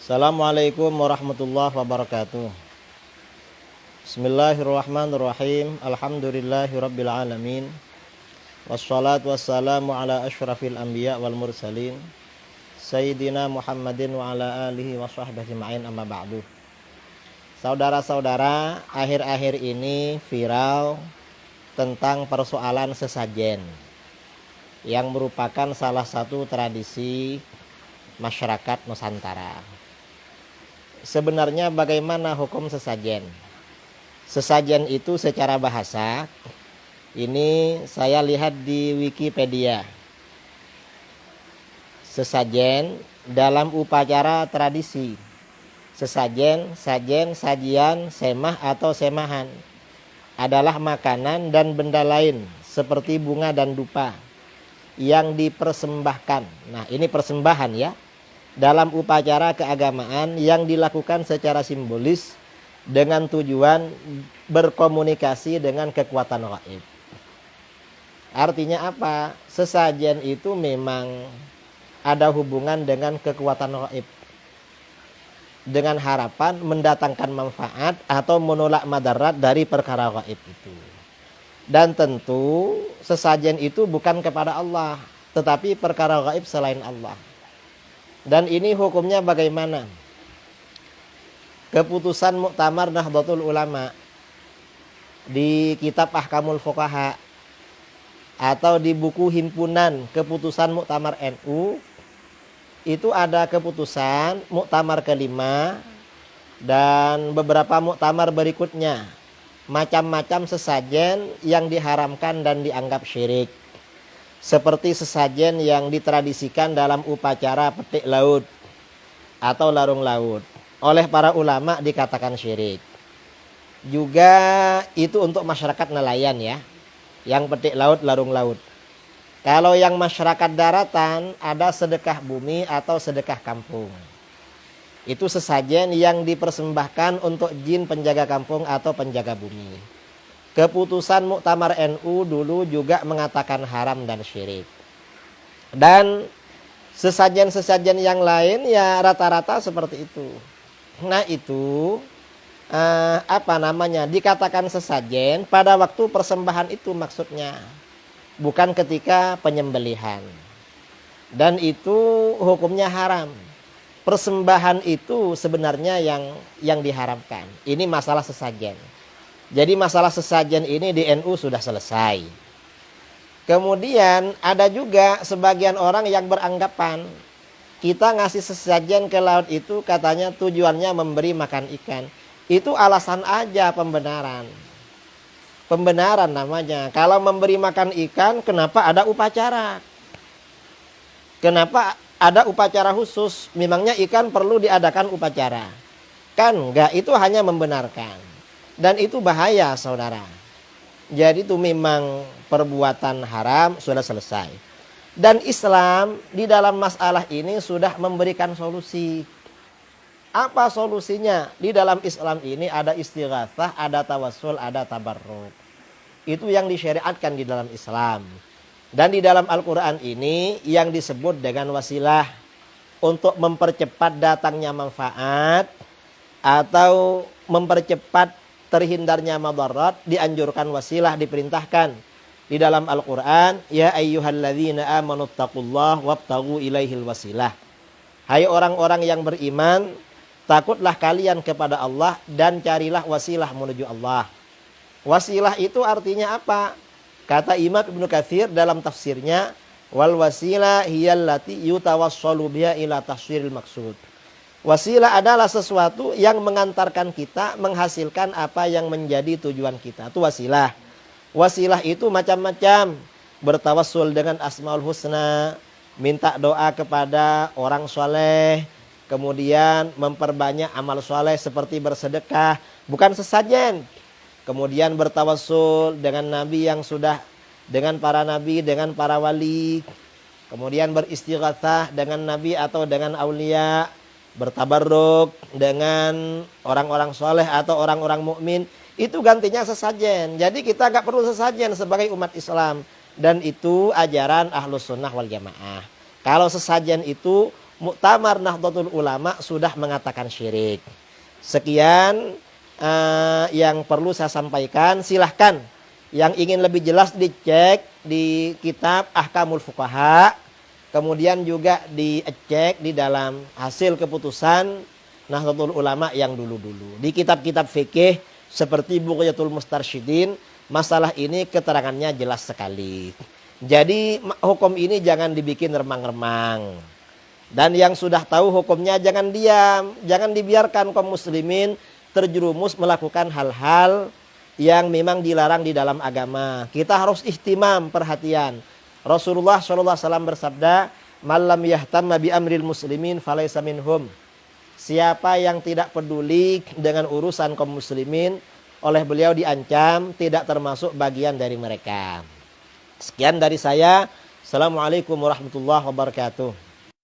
Assalamualaikum warahmatullahi wabarakatuh. Bismillahirrahmanirrahim. Alhamdulillahirabbil alamin. Wassalatu wassalamu ala asyrafil anbiya wal mursalin Sayyidina Muhammadin wa ala alihi wa sahbihi ajma'in, amma ba'du. Saudara-saudara, akhir-akhir ini viral tentang persoalan sesajen yang merupakan salah satu tradisi masyarakat Nusantara. Sebenarnya bagaimana hukum sesajen? Sesajen itu secara bahasa, ini saya lihat di Wikipedia. Sesajen dalam upacara tradisi. Sesajen, sajen, sajian, semah atau semahan adalah makanan dan benda lain seperti bunga dan dupa yang dipersembahkan. Nah, ini persembahan ya. Dalam upacara keagamaan yang dilakukan secara simbolis dengan tujuan berkomunikasi dengan kekuatan gaib. Artinya apa? Sesajen itu memang ada hubungan dengan kekuatan gaib, dengan harapan mendatangkan manfaat atau menolak madarat dari perkara gaib itu. Dan tentu sesajen itu bukan kepada Allah, tetapi perkara gaib selain Allah. Dan ini hukumnya bagaimana? Keputusan Muktamar Nahdlatul Ulama di kitab Ahkamul Fuqaha atau di buku himpunan keputusan Muktamar NU, itu ada keputusan Muktamar kelima dan beberapa muktamar berikutnya, macam-macam sesajen yang diharamkan dan dianggap syirik. Seperti sesajen yang ditradisikan dalam upacara petik laut atau larung laut, oleh para ulama dikatakan syirik. Juga itu untuk masyarakat nelayan ya, yang petik laut, larung laut. Kalau yang masyarakat daratan ada sedekah bumi atau sedekah kampung. Itu sesajen yang dipersembahkan untuk jin penjaga kampung atau penjaga bumi. Keputusan Muktamar NU dulu juga mengatakan haram dan syirik. Dan sesajen-sesajen yang lain ya rata-rata seperti itu. Nah itu dikatakan sesajen pada waktu persembahan itu maksudnya, bukan ketika penyembelihan. Dan itu hukumnya haram. Persembahan itu sebenarnya yang diharamkan. Ini masalah sesajen. Jadi masalah sesajen ini di NU sudah selesai. Kemudian ada juga sebagian orang yang beranggapan kita ngasih sesajen ke laut itu katanya tujuannya memberi makan ikan. Itu alasan aja pembenaran. Pembenaran namanya. Kalau memberi makan ikan, kenapa ada upacara? Kenapa ada upacara khusus? Memangnya ikan perlu diadakan upacara? Kan enggak, itu hanya membenarkan. Dan itu bahaya saudara. Jadi itu memang perbuatan haram sudah selesai. Dan Islam di dalam masalah ini sudah memberikan solusi. Apa solusinya? Di dalam Islam ini ada istighatsah, ada tawassul, ada tabarruk. Itu yang disyariatkan di dalam Islam. Dan di dalam Al-Quran ini yang disebut dengan wasilah untuk mempercepat datangnya manfaat atau mempercepat terhindarnya madarat, dianjurkan wasilah, diperintahkan di dalam Al-Quran. Ya ayyuhalladzina amanu taqullaha wabtaghu ilaihil wasilah. Hai orang-orang yang beriman, takutlah kalian kepada Allah dan carilah wasilah menuju Allah. Wasilah itu artinya apa? Kata Imam Ibnu Katsir dalam tafsirnya, wal wasilah hiyallati yutawassalu biha ila tahsiril maksud. Wasilah adalah sesuatu yang mengantarkan kita menghasilkan apa yang menjadi tujuan kita. Itu wasilah. Wasilah itu macam-macam. Bertawassul dengan Asmaul Husna, minta doa kepada orang soleh, kemudian memperbanyak amal soleh seperti bersedekah, bukan sesajen. Kemudian bertawassul dengan nabi yang sudah, dengan para nabi, dengan para wali. Kemudian beristighatsah dengan nabi atau dengan aulia. Bertabarruk dengan orang-orang soleh atau orang-orang mukmin, itu gantinya sesajen. Jadi kita nggak perlu sesajen sebagai umat Islam. Dan itu ajaran Ahlus Sunnah wal Jamaah. Kalau sesajen itu Muktamar Nahdlatul Ulama sudah mengatakan syirik. Sekian yang perlu saya sampaikan. Silahkan yang ingin lebih jelas dicek di kitab Ahkamul Fuqaha. Kemudian juga dicek di dalam hasil keputusan Nahdlatul Ulama yang dulu-dulu. Di kitab-kitab fikih seperti Bughyatul Mustarsyidin, masalah ini keterangannya jelas sekali. Jadi hukum ini jangan dibikin remang-remang. Dan yang sudah tahu hukumnya jangan diam. Jangan dibiarkan kaum muslimin terjerumus melakukan hal-hal yang memang dilarang di dalam agama. Kita harus ihtimam, perhatian. Rasulullah SAW bersabda, "Malam yahtamma bi amril muslimin falaysa minhum." Siapa yang tidak peduli dengan urusan kaum muslimin, oleh beliau diancam tidak termasuk bagian dari mereka. Sekian dari saya. Assalamualaikum warahmatullahi wabarakatuh.